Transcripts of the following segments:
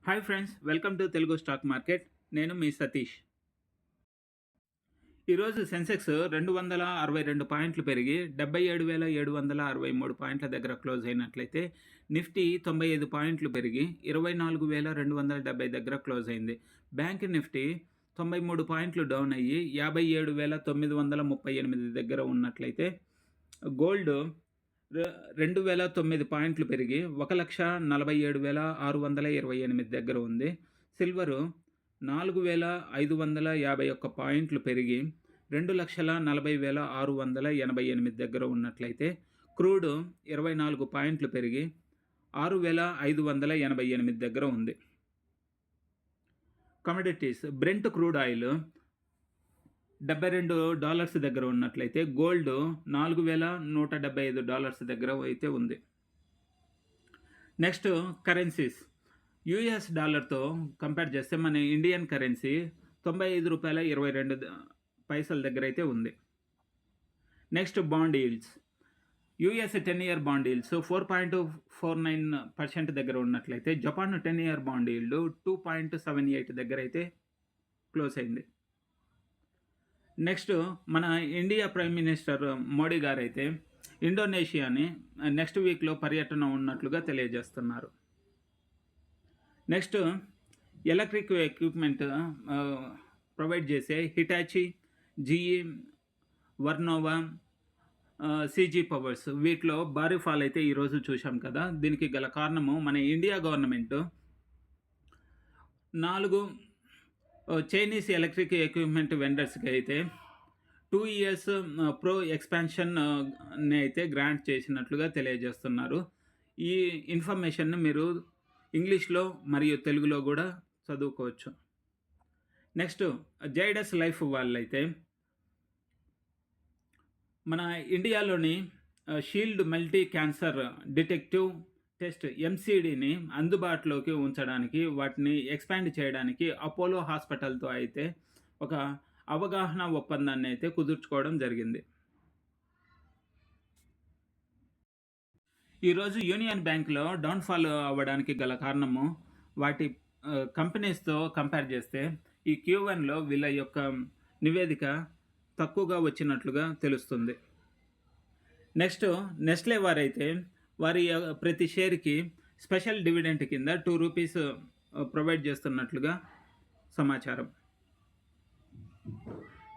Hi friends, welcome to Telugu stock market. నేను మీ సతీష్. ఈరోజు సెన్సెక్స్ 262 పాయింట్లు పెరిగి 77,763 పాయింట్ల దగ్గర క్లోజ్ అయినట్లయితే, నిఫ్టీ 95 పాయింట్లు పెరిగి 24,270 దగ్గర క్లోజ్ అయింది. బ్యాంక్ నిఫ్టీ 93 పాయింట్లు డౌన్ అయ్యి 57,938 దగ్గర ఉన్నట్లయితే, గోల్డ్ 2,009 పాయింట్లు పెరిగి 1,47,628 దగ్గర ఉంది. సిల్వరు 4,551 పాయింట్లు పెరిగి 2,40,688 దగ్గర ఉన్నట్లయితే, క్రూడ్ 24 పాయింట్లు పెరిగి 6,588 దగ్గర ఉంది. కమోడిటీస్ బ్రెంట్ క్రూడ్ ఆయిల్ $72 దగ్గర ఉన్నట్లయితే, గోల్డ్ $4,175 దగ్గర అయితే ఉంది. Next currencies. యూఎస్ డాలర్తో కంపేర్ చేస్తే మన ఇండియన్ కరెన్సీ $95.22 దగ్గర అయితే ఉంది. Next bond yields. US 10-year bond yields 4.49% దగ్గర ఉన్నట్లయితే, జపాన్ 10-year బాండ్ ఈల్డ్ 2.78 దగ్గర అయితే క్లోజ్ అయింది. నెక్స్ట్ మన ఇండియా ప్రైమ్ మినిస్టర్ మోడీ గారు అయితే ఇండోనేషియాని నెక్స్ట్ వీక్లో పర్యటన ఉన్నట్లుగా తెలియజేస్తున్నారు. నెక్స్ట్ ఎలక్ట్రిక్ ఎక్విప్మెంట్ ప్రొవైడ్ చేసే హిటాచి, జీఈ, వర్నోవా, సీజీ పవర్స్ వీటిలో భారీ ఫాల్ అయితే ఈరోజు చూసాం కదా. దీనికి గల కారణము మన India government 4 Chinese electric equipment వెండర్స్కి అయితే 2 years ప్రో ఎక్స్పాన్షన్ అయితే గ్రాంట్ చేసినట్లుగా తెలియజేస్తున్నారు. ఈ ఇన్ఫర్మేషన్ను మీరు ఇంగ్లీష్లో మరియు తెలుగులో కూడా చదువుకోవచ్చు. నెక్స్ట్ జైడస్ లైఫ్ వాళ్ళైతే మన ఇండియాలోని shield multi cancer detective test ఎంసీడీని అందుబాటులోకి ఉంచడానికి, వాటిని ఎక్స్పాండ్ చేయడానికి అపోలో హాస్పిటల్తో అయితే ఒక అవగాహన ఒప్పందాన్ని అయితే కుదుర్చుకోవడం జరిగింది. ఈరోజు యూనియన్ బ్యాంక్లో డౌన్ఫాల్ అవ్వడానికి గల కారణము వాటి కంపెనీస్తో కంపేర్ చేస్తే ఈ Q1లో వీళ్ళ యొక్క నివేదిక తక్కువగా వచ్చినట్లుగా తెలుస్తుంది. నెక్స్ట్ నెస్లే వారైతే వారి ప్రతి షేర్కి స్పెషల్ డివిడెంట్ కింద ₹2 ప్రొవైడ్ చేస్తున్నట్లుగా సమాచారం.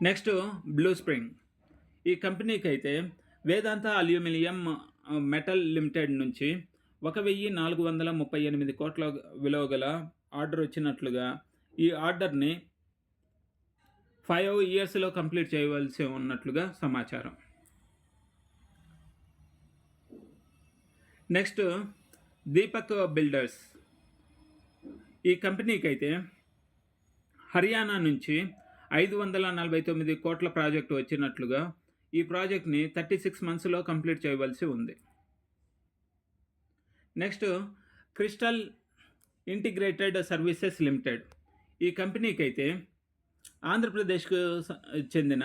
Next blue spring. ఈ కంపెనీకి అయితే వేదాంత అల్యూమినియం మెటల్ లిమిటెడ్ నుంచి 1,438 కోట్ల విలువ గల ఆర్డర్ వచ్చినట్లుగా, ఈ ఆర్డర్ని 5 yearsలో కంప్లీట్ చేయవలసి ఉన్నట్లుగా సమాచారం. Next Deepak builders. ఈ కంపెనీకి అయితే హర్యానా నుంచి 549 కోట్ల ప్రాజెక్టు వచ్చినట్లుగా, ఈ ప్రాజెక్ట్ని 36 monthsలో కంప్లీట్ చేయవలసి ఉంది. Next crystal integrated services limited. ఈ కంపెనీకి అయితే ఆంధ్రప్రదేశ్కు చెందిన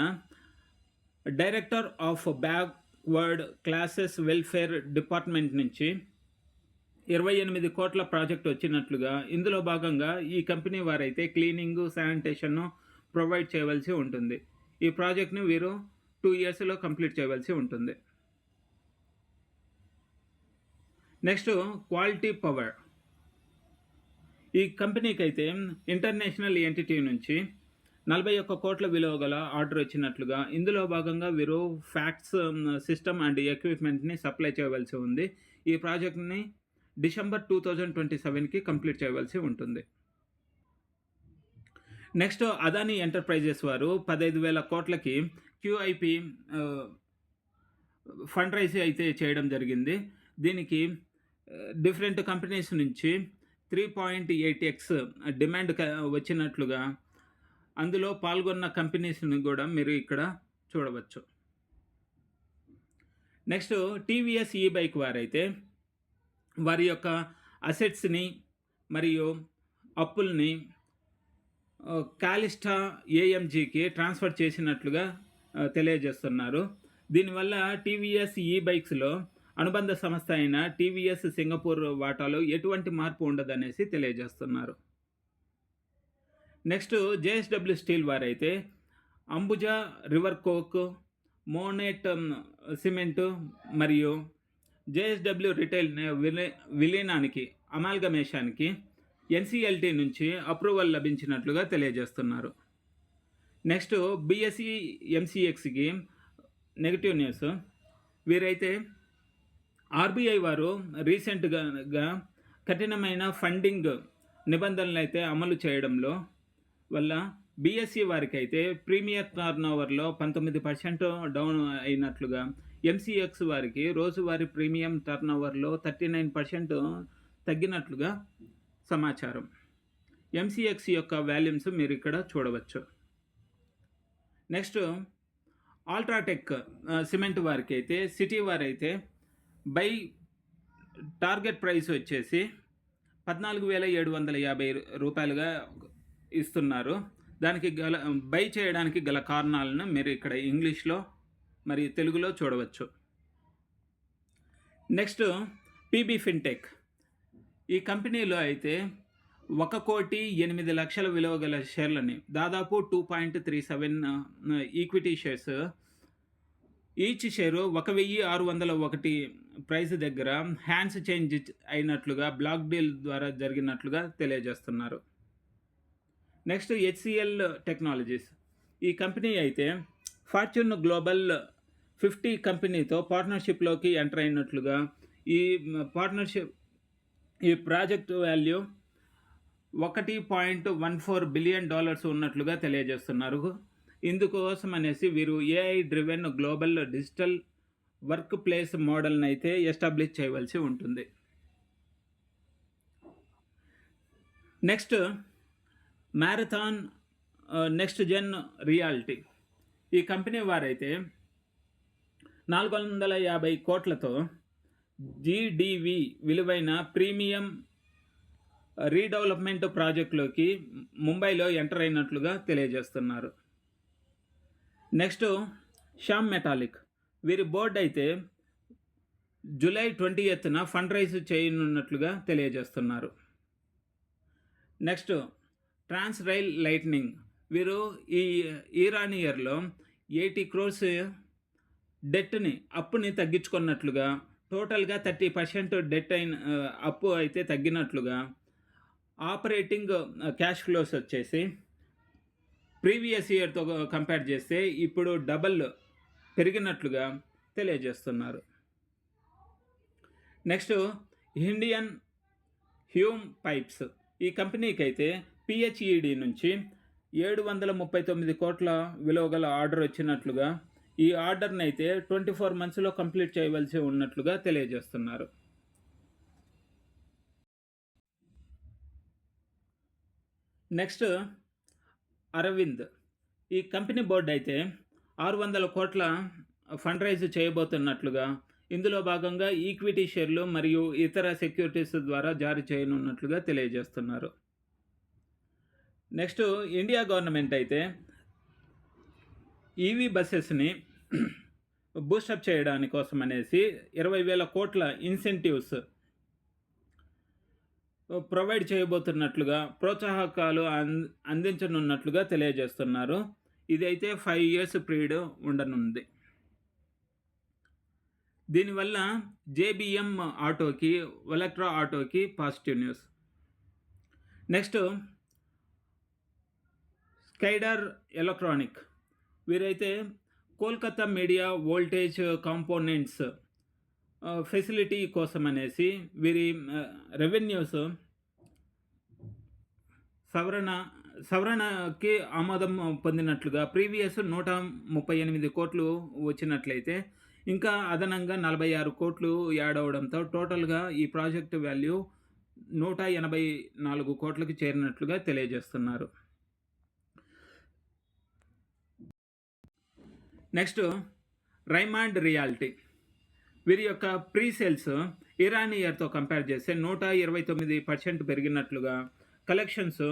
director of backward classes welfare department నుంచి 28 కోట్ల ప్రాజెక్ట్ వచ్చినట్లుగా, ఇందులో భాగంగా ఈ కంపెనీ వారైతే క్లీనింగ్, శానిటేషన్ను ప్రొవైడ్ చేయవలసి ఉంటుంది. ఈ ప్రాజెక్ట్ని వీరు 2 yearsలో కంప్లీట్ చేయవలసి ఉంటుంది. Next quality power. ఈ కంపెనీకి అయితే ఇంటర్నేషనల్ ఎంటిటీ నుంచి 41 కోట్ల విలువ గల ఆర్డర్ వచ్చినట్లుగా, ఇందులో భాగంగా వీరు ఫ్యాక్స్ సిస్టమ్ అండ్ ఎక్విప్మెంట్ని సప్లై చేయవలసి ఉంది. ఈ ప్రాజెక్ట్ని December 2027కి కంప్లీట్ చేయవలసి ఉంటుంది. నెక్స్ట్ అదానీ ఎంటర్ప్రైజెస్ వారు 15,000 కోట్లకి QIP ఫండ్ రైజ్ అయితే చేయడం జరిగింది. దీనికి డిఫరెంట్ కంపెనీస్ నుంచి 3.8x డిమాండ్ వచ్చినట్లుగా, అందులో పాల్గొన్న కంపెనీస్ని కూడా మీరు ఇక్కడ చూడవచ్చు. నెక్స్ట్ టీవీఎస్ ఈ బైక్ వారైతే వారి యొక్క అసెట్స్ని మరియు అప్పుల్ని కాలిస్టా AMGకి ట్రాన్స్ఫర్ చేసినట్లుగా తెలియజేస్తున్నారు. దీనివల్ల టీవీఎస్ ఈ బైక్స్లో అనుబంధ సంస్థ అయిన టీవీఎస్ సింగపూర్ వాటాలో ఎటువంటి మార్పు ఉండదనేసి తెలియజేస్తున్నారు. నెక్స్ట్ జేఎస్డబ్ల్యూ స్టీల్ వారైతే Ambuja, river coke, Monnet cement మరియు జేఎస్డబ్ల్యూ రిటైల్ విలీనానికి అమాల్గమేషానికి ఎన్సిఎల్టీ నుంచి అప్రూవల్ లభించినట్లుగా తెలియజేస్తున్నారు. నెక్స్ట్ బిఎస్ఈ ఎంసీఎక్స్కి నెగిటివ్ న్యూస్. వీరైతే ఆర్బీఐ వారు రీసెంట్గా కఠినమైన ఫండింగ్ నిబంధనలు అయితే అమలు చేయడంలో వల్ల బిఎస్ఈ వారికి అయితే ప్రీమియర్ టర్నోవర్లో 19% డౌన్ అయినట్లుగా, ఎంసీఎక్స్ వారికి రోజువారీ ప్రీమియం టర్నోవర్లో 39% తగ్గినట్లుగా సమాచారం. ఎంసీఎక్స్ యొక్క వాల్యూమ్స్ మీరు ఇక్కడ చూడవచ్చు. నెక్స్ట్ అల్ట్రాటెక్ సిమెంట్ వారికి అయితే సిటీ వారైతే బై టార్గెట్ ప్రైస్ వచ్చేసి 14,750 రూపాయలుగా ఇస్తున్నారు. దానికి బై చేయడానికి గల కారణాలను మీరు ఇక్కడ ఇంగ్లీష్లో మరియు తెలుగులో చూడవచ్చు. Next PB fintech. ఈ కంపెనీలో అయితే 1,08,00,000 విలువ గల షేర్లని, దాదాపు 2.37 equity shares, each share 1,601 price దగ్గర హ్యాండ్స్ చేంజ్ అయినట్లుగా బ్లాక్ డీల్ ద్వారా జరిగినట్లుగా తెలియజేస్తున్నారు. Next HCl technologies. ఈ కంపెనీ అయితే ఫార్చ్యూన్ గ్లోబల్ 50 కంపెనీతో పార్ట్నర్షిప్లోకి ఎంటర్ అయినట్లుగా, ఈ ప్రాజెక్ట్ వాల్యూ $1.14 బిలియన్ ఉన్నట్లుగా తెలియజేస్తున్నారు. ఇందుకోసం అనేసి వీరు AI driven global digital work place మోడల్ని అయితే ఎస్టాబ్లిష్ చేయవలసి ఉంటుంది. Next marathon next gen reality. ఈ కంపెనీ వారైతే 450 కోట్లతో జీడీవీ విలువైన ప్రీమియం రీడెవలప్మెంట్ ప్రాజెక్టులోకి ముంబైలో ఎంటర్ అయినట్లుగా తెలియజేస్తున్నారు. Next Shyam metallic. వీరి బోర్డు అయితే జూలై 20న ఫండ్ రైజ్ చేయనున్నట్లుగా తెలియజేస్తున్నారు. నెక్స్ట్ ట్రాన్స్ రైల్ లైట్నింగ్. వీరు ఈ ఇరాన్ ఇయర్లో 80 crores డెట్ని అప్పుని తగ్గించుకున్నట్లుగా, టోటల్గా 30% డెట్ అయిన అప్పు అయితే తగ్గినట్లుగా, ఆపరేటింగ్ క్యాష్ ఫ్లోస్ వచ్చేసి ప్రీవియస్ ఇయర్తో కంపేర్ చేస్తే ఇప్పుడు డబల్ పెరిగినట్లుగా తెలియజేస్తున్నారు. Next Indian Hume pipes. ఈ కంపెనీకి అయితే పిహెచ్ఈడి నుంచి 739 కోట్ల విలువ గల ఆర్డర్ వచ్చినట్లుగా, ఈ ఆర్డర్ని అయితే 24 monthsలో కంప్లీట్ చేయవలసి ఉన్నట్లుగా తెలియజేస్తున్నారు. నెక్స్ట్ అరవింద్. ఈ కంపెనీ బోర్డు అయితే 600 కోట్ల ఫండ్ రైజ్ చేయబోతున్నట్లుగా, ఇందులో భాగంగా ఈక్విటీ షేర్లు మరియు ఇతర సెక్యూరిటీస్ ద్వారా జారీ చేయనున్నట్లుగా తెలియజేస్తున్నారు. నెక్స్ట్ ఇండియా గవర్నమెంట్ అయితే ఈవీ బస్సెస్ని బూస్టప్ చేయడానికి కోసం అనేసి 20,000 కోట్ల ఇన్సెంటివ్స్ ప్రొవైడ్ చేయబోతున్నట్లుగా, ప్రోత్సాహకాలు అందించనున్నట్లుగా తెలియజేస్తున్నారు. ఇదైతే 5 years పీరియడ్ ఉండనుంది. దీనివల్ల జేబిఎం ఆటోకి, ఎలక్ట్రా ఆటోకి positive news. Next Schneider electronic. వీరైతే Kolkata media voltage components facility కోసం అనేసి వీరి రెవెన్యూస్ సవరణకి ఆమోదం పొందినట్లుగా, ప్రీవియస్ 138 కోట్లు వచ్చినట్లయితే ఇంకా అదనంగా 46 కోట్లు యాడ్ అవడంతో టోటల్గా ఈ ప్రాజెక్ట్ వాల్యూ 184 కోట్లకు చేరినట్లుగా తెలియజేస్తున్నారు. Next Raymond reality. వీరి యొక్క ప్రీ సేల్స్ ఇరాన్ ఇయర్తో కంపేర్ చేస్తే 129% పెరిగినట్లుగా, కలెక్షన్స్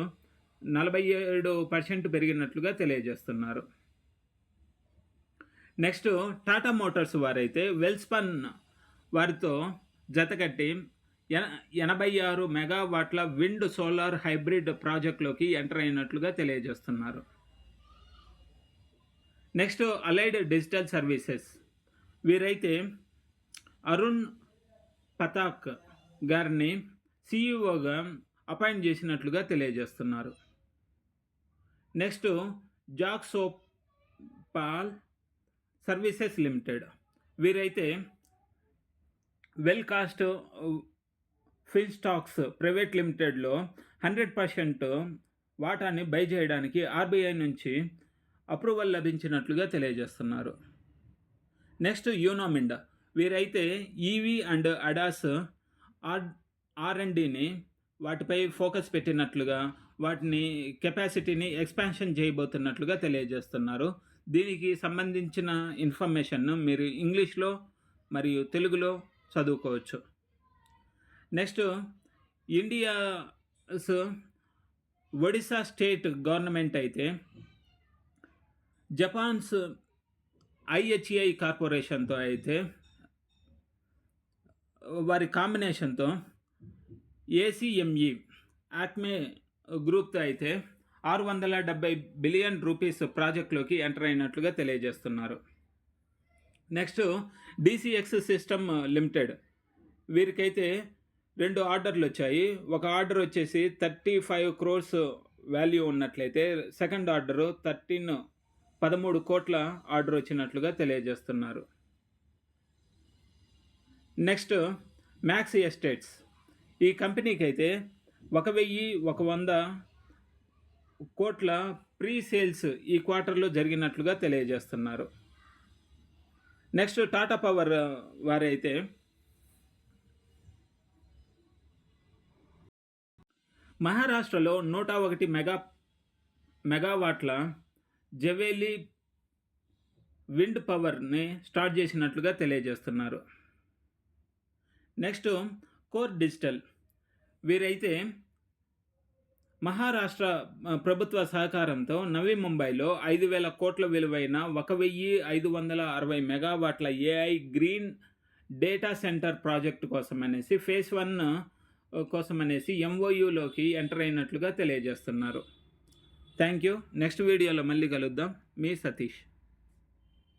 47% పెరిగినట్లుగా తెలియజేస్తున్నారు. నెక్స్ట్ టాటా మోటార్స్ వారైతే వెల్స్పన్ వారితో జతకట్టి 86 మెగావాట్ల విండ్ సోలార్ హైబ్రిడ్ ప్రాజెక్టులోకి ఎంటర్ అయినట్లుగా తెలియజేస్తున్నారు. Next allied digital services. వీరైతే Arun పతాక్ గారిని సిఇఓగా అపాయింట్ చేసినట్లుగా తెలియజేస్తున్నారు. Next జాక్సోపాల్ services limited. వీరైతే well cost ఫిన్ స్టాక్స్ ప్రైవేట్ లిమిటెడ్లో 100% వాటాని బై చేయడానికి ఆర్బీఐ నుంచి అప్రూవల్ లభించినట్లుగా తెలియజేస్తున్నారు. నెక్స్ట్ యూనోమిండా. వీరైతే ఈవీ అండ్ అడాస్ ఆర్ఎండ్డిని వాటిపై ఫోకస్ పెట్టినట్లుగా, వాటిని కెపాసిటీని ఎక్స్పాన్షన్ చేయబోతున్నట్లుగా తెలియజేస్తున్నారు. దీనికి సంబంధించిన ఇన్ఫర్మేషన్ మీరు ఇంగ్లీష్లో మరియు తెలుగులో చదువుకోవచ్చు. Next India's Odisha state government అయితే జపాన్స్ ఐహెచ్ఈఐ కార్పొరేషన్తో అయితే వారి కాంబినేషన్తో ఏసీఎంఈ ఆక్మే గ్రూప్తో అయితే 670 బిలియన్ రూపీస్ ప్రాజెక్టులోకి ఎంటర్ అయినట్లుగా తెలియజేస్తున్నారు. Next DCX system limited. వీరికైతే 2 ఆర్డర్లు వచ్చాయి. ఒక ఆర్డర్ వచ్చేసి 35 crores వాల్యూ ఉన్నట్లయితే, సెకండ్ ఆర్డరు 13 కోట్ల ఆర్డర్ వచ్చినట్లుగా తెలియజేస్తున్నారు. Next max estates. ఈ కంపెనీకి అయితే 1100 కోట్ల ప్రీ సేల్స్ ఈ క్వార్టర్లో జరిగినట్లుగా తెలియజేస్తున్నారు. నెక్స్ట్ టాటా పవర్ వారైతే మహారాష్ట్రలో 101 మెగావాట్ల జవేలి విండ్ పవర్ని స్టార్ట్ చేసినట్లుగా తెలియజేస్తున్నారు. Next core digital. వీరైతే మహారాష్ట్ర ప్రభుత్వ సహకారంతో నవీ ముంబైలో 5,000 కోట్ల విలువైన 1,560 మెగావాట్ల AI green data centre project కోసం అనేసి ఫేజ్ 1 కోసం అనేసి ఎంఓయూలోకి ఎంటర్ అయినట్లుగా తెలియజేస్తున్నారు. Thank you. నెక్స్ట్ వీడియోలో మళ్ళీ కలుద్దాం. మీ సతీష్.